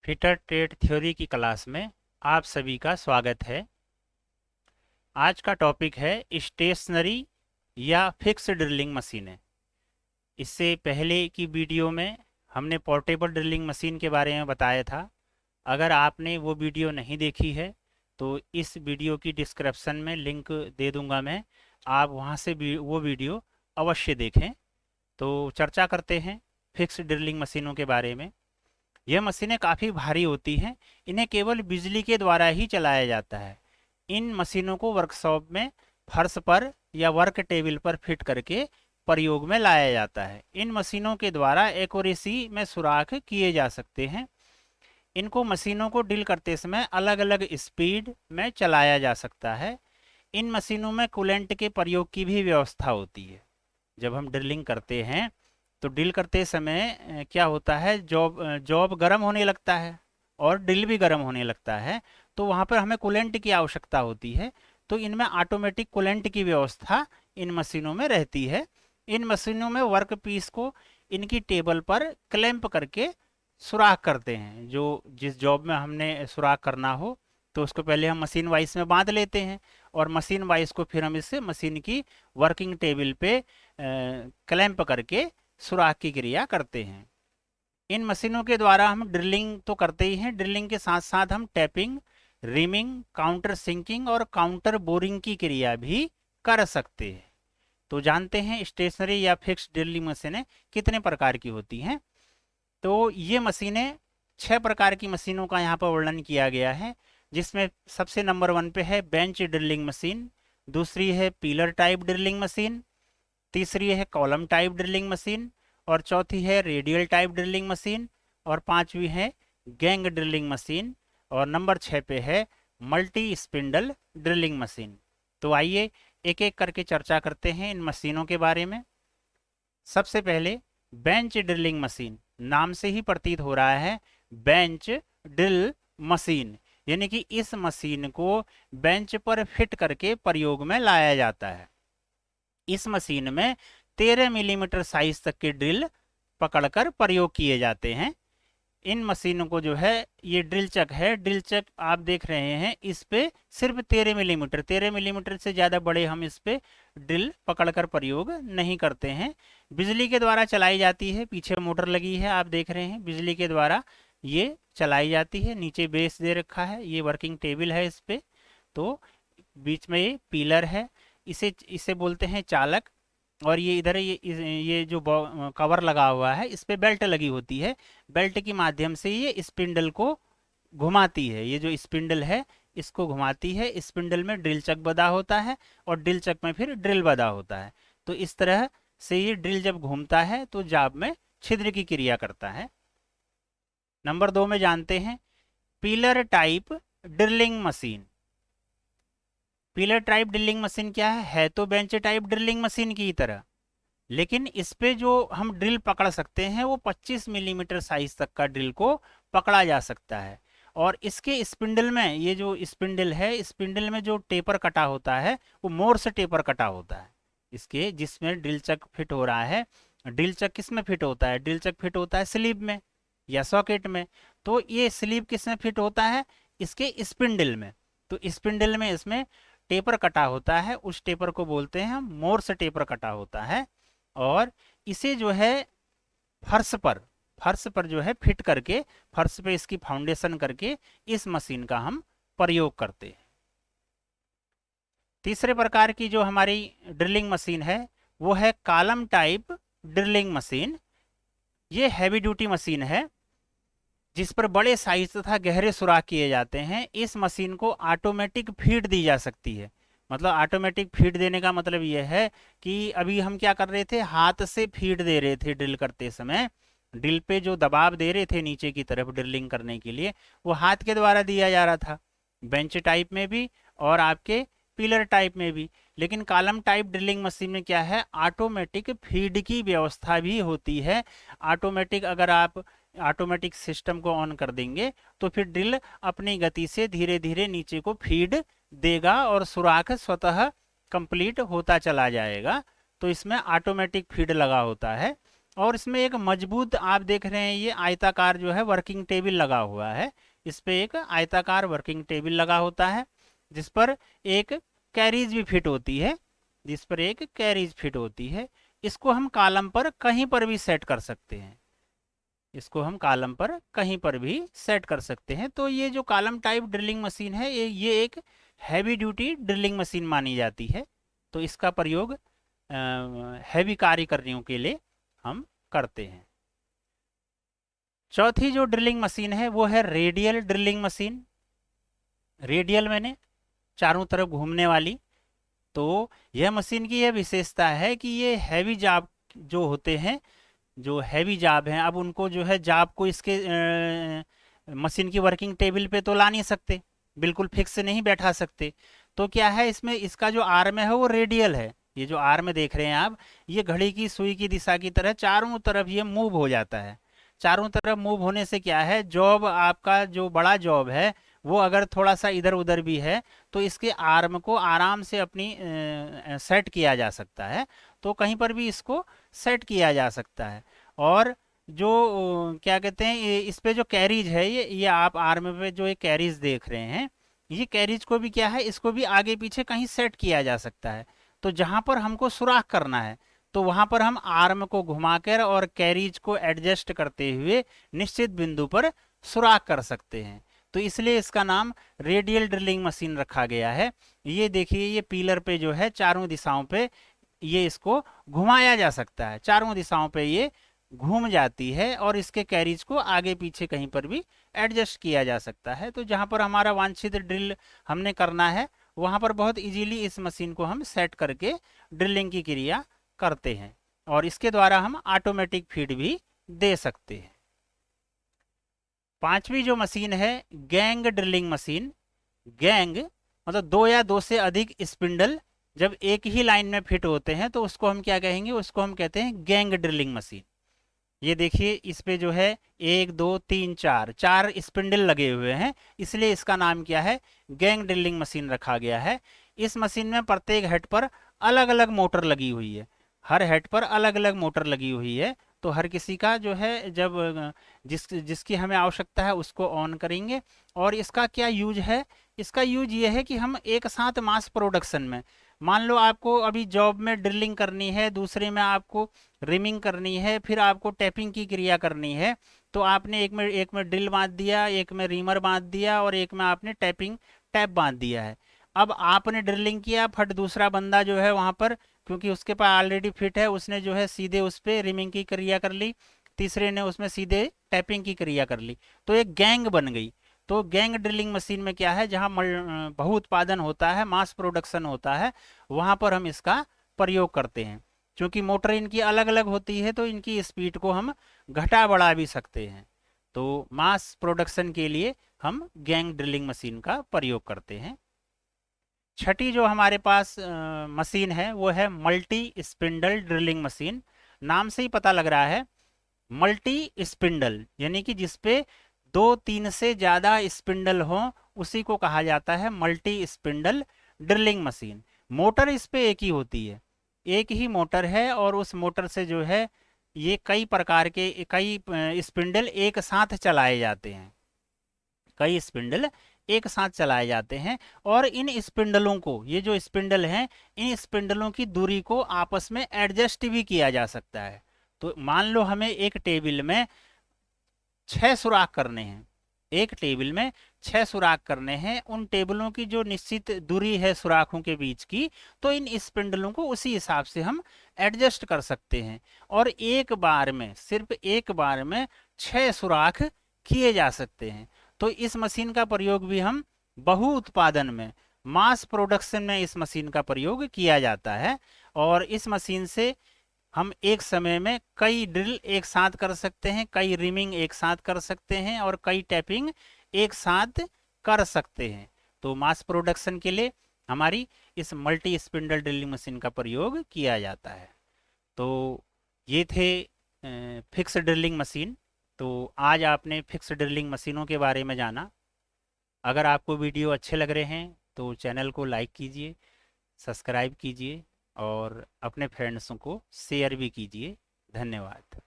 Fitter trade theory की class में आप सभी का स्वागत है। आज का टॉपिक है स्टेशनरी या फिक्स ड्रिलिंग मशीनें। इससे पहले की वीडियो में हमने पोर्टेबल ड्रिलिंग मशीन के बारे में बताया था। अगर आपने वो वीडियो नहीं देखी है तो इस वीडियो की डिस्क्रिप्शन में लिंक दे दूंगा मैं, आप वहाँ से भी वो वीडियो अवश्य देखें। तो चर्चा करते हैं फिक्स ड्रिलिंग मशीनों के बारे में। यह मशीनें काफ़ी भारी होती हैं। इन्हें केवल बिजली के द्वारा ही चलाया जाता है। इन मशीनों को वर्कशॉप में फर्श पर या वर्क टेबल पर फिट करके प्रयोग में लाया जाता है। इन मशीनों के द्वारा एक्यूरेसी में सुराख किए जा सकते हैं। इनको मशीनों को ड्रिल करते समय अलग अलग स्पीड में चलाया जा सकता है। इन मशीनों में कूलेंट के प्रयोग की भी व्यवस्था होती है। जब हम ड्रिलिंग करते हैं तो ड्रिल करते समय क्या होता है, जॉब जॉब गर्म होने लगता है और ड्रिल भी गर्म होने लगता है। तो वहाँ पर हमें कूलेंट की आवश्यकता होती है। तो इनमें ऑटोमेटिक कूलेंट की व्यवस्था इन मशीनों में रहती है। इन मशीनों में वर्क पीस को इनकी टेबल पर क्लैंप करके सुराख करते हैं। जो जिस जॉब में हमने सुराख करना हो तो उसको पहले हम मशीन वाइस में बांध लेते हैं और मशीन वाइस को फिर हम इससे मशीन की वर्किंग टेबल पे क्लैंप करके सुराख की क्रिया करते हैं। इन मशीनों के द्वारा हम ड्रिलिंग तो करते ही हैं, ड्रिलिंग के साथ साथ हम टैपिंग, रिमिंग, काउंटर सिंकिंग और काउंटर बोरिंग की क्रिया भी कर सकते हैं। तो जानते हैं स्टेशनरी या फिक्स ड्रिलिंग मशीनें कितने प्रकार की होती हैं। तो ये मशीनें 6 प्रकार की मशीनों का यहाँ पर वर्णन किया गया है, जिसमें सबसे नंबर 1 पे है बेंच ड्रिलिंग मशीन, दूसरी है पिलर टाइप ड्रिलिंग मशीन, तीसरी है कॉलम टाइप ड्रिलिंग मशीन और चौथी है रेडियल टाइप ड्रिलिंग मशीन और पांचवी है गैंग ड्रिलिंग मशीन और नंबर 6 पे है मल्टी स्पिंडल ड्रिलिंग मशीन। तो आइए एक एक करके चर्चा करते हैं इन मशीनों के बारे में। सबसे पहले बेंच ड्रिलिंग मशीन, नाम से ही प्रतीत हो रहा है बेंच ड्रिल मशीन, यानी कि इस मशीन को बेंच पर फिट करके प्रयोग में लाया जाता है। इस मशीन में 13 मिलीमीटर साइज तक के ड्रिल पकड़कर प्रयोग किए जाते हैं। इन मशीनों को जो है, ये ड्रिल चक है, ड्रिल चक आप देख रहे हैं, इस पे सिर्फ 13 मिलीमीटर से ज़्यादा बड़े हम इस पे ड्रिल पकड़कर प्रयोग नहीं करते हैं। बिजली के द्वारा चलाई जाती है, पीछे मोटर लगी है आप देख रहे हैं, बिजली के द्वारा ये चलाई जाती है। नीचे बेस दे रखा है, ये वर्किंग टेबल है इस पे। तो बीच में ये पिलर है, इसे इसे बोलते हैं चालक। और ये इधर ये जो कवर लगा हुआ है, इस पे बेल्ट लगी होती है। बेल्ट के माध्यम से ये स्पिंडल को घुमाती है। ये जो स्पिंडल है इसको घुमाती है। स्पिंडल में ड्रिल चक बंधा होता है और ड्रिल चक में फिर ड्रिल बंधा होता है। तो इस तरह से ये ड्रिल जब घूमता है तो जाब में छिद्र की क्रिया करता है। नंबर 2 में जानते हैं pillar type drilling machine. Pillar type drilling machine क्या है तो बेंच टाइप ड्रिलिंग मशीन की तरह, लेकिन इस पे जो हम ड्रिल पकड़ सकते हैं वो 25 मिलीमीटर साइज तक का ड्रिल को पकड़ा जा सकता है। और इसके स्पिंडल में, ये जो स्पिंडल है, स्पिंडल में जो टेपर कटा होता है वो मोर से टेपर कटा होता है। इसके जिसमें ड्रिल चक फिट हो रहा है, ड्रिल चक किस में फिट होता है, ड्रिल चक फिट होता है स्लीव में या सॉकेट में। तो ये स्लीव किस में फिट होता है, इसके स्पिंडल में। तो स्पिंडल में इसमें टेपर कटा होता है, उस टेपर को बोलते हैं हम मोर से टेपर कटा होता है। और इसे जो है फर्श पर जो है फिट करके, फर्श पे इसकी फाउंडेशन करके इस मशीन का हम प्रयोग करते हैं। तीसरे प्रकार की जो हमारी ड्रिलिंग मशीन है वो है कॉलम टाइप ड्रिलिंग मशीन। ये हैवी ड्यूटी मशीन है जिस पर बड़े साइज तथा गहरे सुराख किए जाते हैं। इस मशीन को ऑटोमेटिक फीड दी जा सकती है। मतलब ऑटोमेटिक फीड देने का मतलब यह है कि अभी हम क्या कर रहे थे, हाथ से फीड दे रहे थे ड्रिल करते समय। ड्रिल पे जो दबाव दे रहे थे नीचे की तरफ ड्रिलिंग करने के लिए, वो हाथ के द्वारा दिया जा रहा था, बेंच टाइप में भी और आपके पिलर टाइप में भी। लेकिन कॉलम टाइप ड्रिलिंग मशीन में क्या है, ऑटोमेटिक फीड की व्यवस्था भी होती है। ऑटोमेटिक, अगर आप ऑटोमेटिक सिस्टम को ऑन कर देंगे तो फिर ड्रिल अपनी गति से धीरे धीरे नीचे को फीड देगा और सुराख स्वतः कंप्लीट होता चला जाएगा। तो इसमें ऑटोमेटिक फीड लगा होता है। और इसमें एक मजबूत, आप देख रहे हैं ये आयताकार जो है वर्किंग टेबल लगा हुआ है। इस पे एक आयताकार वर्किंग टेबल लगा होता है जिस पर एक कैरीज भी फिट होती है, जिस पर एक कैरीज फिट होती है। इसको हम कॉलम पर कहीं पर भी सेट कर सकते हैं, इसको हम कॉलम पर कहीं पर भी सेट कर सकते हैं। तो ये जो कॉलम टाइप ड्रिलिंग मशीन है ये एक हैवी ड्यूटी ड्रिलिंग मशीन मानी जाती है। तो इसका प्रयोग हैवी कार्य करने के लिए हम करते हैं। चौथी जो ड्रिलिंग मशीन है वो है रेडियल ड्रिलिंग मशीन। रेडियल मैंने चारों तरफ घूमने वाली। तो यह मशीन की यह विशेषता है कि ये हैवी जाब जो होते हैं, जो हैवी जाब हैं, अब उनको जो है जाब को इसके मशीन की वर्किंग टेबल पे तो ला नहीं सकते, बिल्कुल फिक्स से नहीं बैठा सकते। तो क्या है, इसमें इसका जो आर्म है वो रेडियल है। ये जो आर्म देख रहे हैं आप, ये घड़ी की सुई की दिशा की तरह चारों तरफ ये मूव हो जाता है। चारों तरफ मूव होने से क्या है, जॉब आपका जो बड़ा जॉब है वो अगर थोड़ा सा इधर उधर भी है तो इसके आर्म को आराम से अपनी सेट किया जा सकता है। तो कहीं पर भी इसको सेट किया जा सकता है। और जो क्या कहते हैं, इस पे जो कैरीज है, ये आप आर्म पे जो ये कैरीज देख रहे हैं, ये कैरीज को भी क्या है, इसको भी आगे पीछे कहीं सेट किया जा सकता है। तो जहां पर हमको सुराख करना है तो वहां पर हम आर्म को घुमाकर और कैरीज को एडजस्ट करते हुए निश्चित बिंदु पर सुराख कर सकते हैं। तो इसलिए इसका नाम रेडियल ड्रिलिंग मशीन रखा गया है। ये देखिए, ये पिलर पे जो है चारों दिशाओं पे ये इसको घुमाया जा सकता है, चारों दिशाओं पे ये घूम जाती है और इसके कैरीज को आगे पीछे कहीं पर भी एडजस्ट किया जा सकता है। तो जहां पर हमारा वांछित ड्रिल हमने करना है वहां पर बहुत इजीली इस मशीन को हम सेट करके ड्रिलिंग की क्रिया करते हैं और इसके द्वारा हम ऑटोमेटिक फीड भी दे सकते हैं। पांचवी जो मशीन है गैंग ड्रिलिंग मशीन। गैंग मतलब दो या दो से अधिक स्पिंडल जब एक ही लाइन में फिट होते हैं तो उसको हम क्या कहेंगे, उसको हम कहते हैं गैंग ड्रिलिंग मशीन। ये देखिए, इस पे जो है 1 2 3 4 चार स्पिंडल लगे हुए हैं, इसलिए इसका नाम क्या है, गैंग ड्रिलिंग मशीन रखा गया है। इस मशीन में प्रत्येक हेड पर अलग अलग मोटर लगी हुई है, हर हेड पर अलग अलग मोटर लगी हुई है। तो हर किसी का जो है, जब जिसकी हमें आवश्यकता है उसको ऑन करेंगे। और इसका क्या यूज है, इसका यूज ये है कि हम एक साथ मास प्रोडक्शन में, मान लो आपको अभी जॉब में ड्रिलिंग करनी है, दूसरे में आपको रिमिंग करनी है, फिर आपको टैपिंग की क्रिया करनी है। तो आपने एक में ड्रिल बांध दिया, एक में रीमर बांध दिया और एक में आपने टैपिंग टैप बांध दिया है। अब आपने ड्रिलिंग किया, फट दूसरा बंदा जो है वहां पर, क्योंकि उसके पास ऑलरेडी फिट है, उसने जो है सीधे उस पर रिमिंग की क्रिया कर ली, तीसरे ने उसमें सीधे टैपिंग की क्रिया कर ली, तो एक गैंग बन गई। तो गैंग ड्रिलिंग मशीन में क्या है, जहां बहु उत्पादन होता है, मास प्रोडक्शन होता है, वहां पर हम इसका प्रयोग करते हैं। क्योंकि मोटर इनकी अलग अलग होती है तो इनकी स्पीड को हम घटा बढ़ा भी सकते हैं। तो मास प्रोडक्शन के लिए हम गैंग ड्रिलिंग मशीन का प्रयोग करते हैं। छठी जो हमारे पास मशीन है वो है मल्टी स्पिंडल ड्रिलिंग मशीन। नाम से ही पता लग रहा है, मल्टी स्पिंडल यानी कि जिसपे 2 3 से ज्यादा स्पिंडल हो, उसी को कहा जाता है multi spindle drilling machine. Motor इस पे एक ही होती है, एक ही मोटर है और उस मोटर से जो है ये कई प्रकार के कई स्पिंडल एक साथ चलाए जाते हैं, कई स्पिंडल एक साथ चलाए जाते हैं। और इन स्पिंडलों को, ये जो स्पिंडल हैं, इन स्पिंडलों की दूरी को आपस में एडजस्ट भी किया जा सकता है। तो मान लो हमें एक टेबल में 6 सुराख करने हैं, एक टेबल में 6 सुराख करने हैं, उन टेबलों की जो निश्चित दूरी है सुराखों के बीच की, तो इन स्पिंडलों को उसी हिसाब से हम एडजस्ट कर सकते हैं। और एक बार में, सिर्फ एक बार में 6 सुराख किए जा सकते हैं। तो इस मशीन का प्रयोग भी हम बहु उत्पादन में, मास प्रोडक्शन में इस मशीन का प्रयोग किया जाता है। और इस मशीन से हम एक समय में कई ड्रिल एक साथ कर सकते हैं, कई रिमिंग एक साथ कर सकते हैं और कई टैपिंग एक साथ कर सकते हैं। तो मास प्रोडक्शन के लिए हमारी इस मल्टी स्पिंडल ड्रिलिंग मशीन का प्रयोग किया जाता है। तो ये थे फिक्स ड्रिलिंग मशीन। तो आज आपने फिक्स ड्रिलिंग मशीनों के बारे में जाना। अगर आपको वीडियो अच्छे लग रहे हैं तो चैनल को लाइक कीजिए, सब्सक्राइब कीजिए और अपने फ्रेंड्सों को शेयर भी कीजिए। धन्यवाद।